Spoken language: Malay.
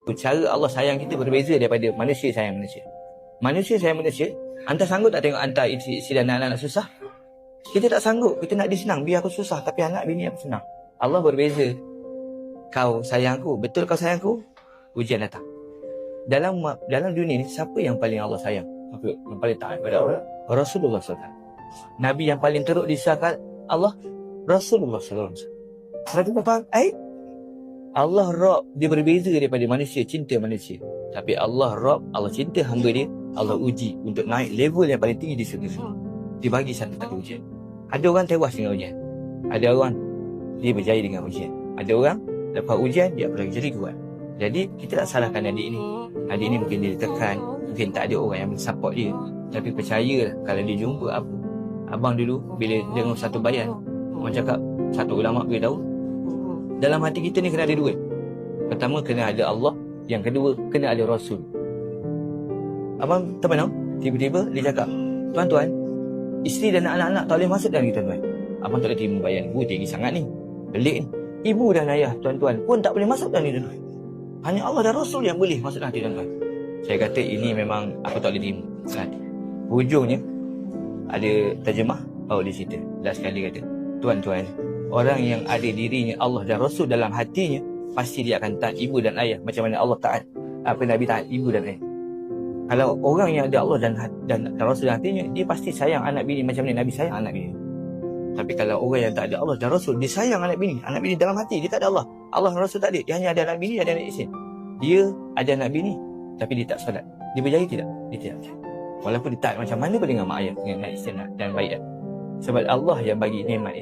Cara Allah sayang kita berbeza daripada manusia sayang manusia. Manusia sayang manusia, anda sanggup tak tengok anda isteri dan anak-anak susah? Kita tak sanggup, kita nak dia senang, biar aku susah, tapi anak bini aku senang. Allah berbeza. Kau sayang aku, betul kau sayang aku? Ujian datang. Dalam dunia ni, siapa yang paling Allah sayang? Yang paling taat pada Allah? Rasulullah SAW. Nabi yang paling teruk disahkan Allah, Rasulullah SAW. Sebab tu faham? Allah Rabb, dia berbeza daripada manusia, cinta manusia. Tapi Allah Rabb, Allah cinta hamba dia, Allah uji untuk naik level yang paling tinggi di syurga. Dia bagi satu ujian. Ada orang tewas dengan ujian. Ada orang dia berjaya dengan ujian. Ada orang lepas ujian dia lagi jadi kuat. Jadi kita tak salahkan adik ni. Adik ni mungkin dia ditekan, mungkin tak ada orang yang support dia. Tapi percayalah kalau dia jumpa apa. Abang dulu bila dengar satu bayan, orang cakap satu ulama beritahu, dalam hati kita ni kena ada dua. Pertama kena ada Allah, yang kedua kena ada Rasul. Abang teman tahu, tiba-tiba dia cakap, tuan-tuan, isteri dan anak-anak tak boleh masuk dalam ni tuan-tuan. Abang tak boleh terima bayan, tinggi sangat ni, pelik ni. Ibu dan ayah tuan-tuan pun tak boleh masuk dalam ni tuan-tuan. Hanya Allah dan Rasul yang boleh masuk dalam hati tuan-tuan. Saya kata ini memang aku tak boleh terima. Hujungnya ada terjemah, dia cerita. Last kali kata, tuan-tuan, orang yang ada dirinya Allah dan Rasul dalam hatinya, pasti dia akan taat ibu dan ayah macam mana Allah taat Nabi taat ibu dan ayah. Kalau orang yang ada Allah dan Rasul dalam hatinya, dia pasti sayang anak bini macam mana Nabi sayang anak bini. Tapi kalau orang yang tak ada Allah dan Rasul, dia sayang anak bini dalam hati, dia tak ada Allah. Allah dan Rasul tak ada, dia hanya ada anak bini, ada anak isteri. Dia ada anak bini, tapi dia tak solat. Dia berjaya tidak? Dia tidak. Walaupun dia taat macam mana pun dengan mak ayah, dengan isteri dan baik. Sebab Allah yang bagi nikmat itu.